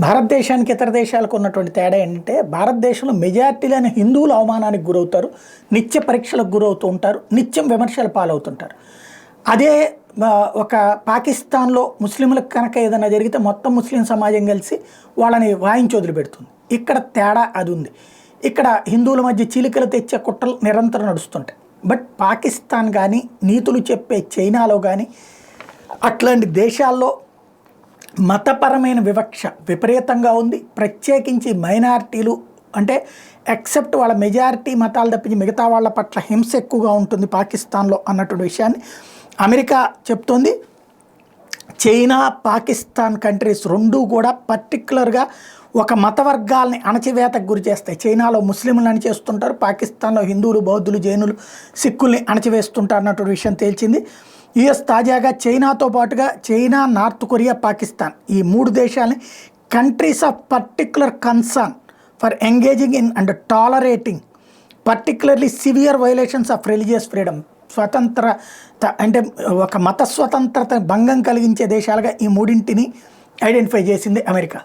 భారతదేశానికి ఇతర దేశాలకు ఉన్నటువంటి తేడా ఏంటంటే భారతదేశంలో మెజారిటీలైన హిందువులు అవమానానికి గురవుతారు, నిత్య పరీక్షలకు గురవుతూ ఉంటారు, నిత్యం విమర్శల పాలవుతుంటారు. అదే ఒక పాకిస్తాన్లో ముస్లింలకు కనుక ఏదైనా జరిగితే మొత్తం ముస్లిం సమాజం కలిసి వాళ్ళని వాయించి వదిలిపెడుతుంది. ఇక్కడ తేడా అది ఉంది. ఇక్కడ హిందువుల మధ్య చీలికలు తెచ్చే కుట్రలు నిరంతరం నడుస్తుంటాయి. బట్ పాకిస్తాన్ కానీ, నీతులు చెప్పే చైనాలో కానీ అట్లాంటి దేశాల్లో మతపరమైన వివక్ష విపరీతంగా ఉంది. ప్రత్యేకించి మైనారిటీలు అంటే ఎక్సెప్ట్ వాళ్ళ మెజారిటీ మతాలు తప్పించి మిగతా వాళ్ళ పట్ల హింస ఎక్కువగా ఉంటుంది పాకిస్తాన్లో అన్నటువంటి విషయాన్ని అమెరికా చెప్తోంది. చైనా, పాకిస్తాన్ కంట్రీస్ రెండూ కూడా పర్టికులర్గా ఒక మత వర్గాల్ని అణచివేతకు గురి చేస్తాయి. చైనాలో ముస్లింలను అణిచేస్తుంటారు, పాకిస్తాన్లో హిందువులు, బౌద్ధులు, జైనులు, సిక్కుల్ని అణచివేస్తుంటారు అన్నటువంటి విషయం తేల్చింది. యుఎస్ తాజాగా చైనాతో పాటుగా చైనా, నార్త్ కొరియా, పాకిస్తాన్ ఈ మూడు దేశాలని countries of particular concern for engaging in and tolerating particularly severe violations of religious freedom, స్వతంత్రత అంటే ఒక మత స్వతంత్రత భంగం కలిగించే దేశాలుగా ఈ మూడింటిని ఐడెంటిఫై చేసింది అమెరికా.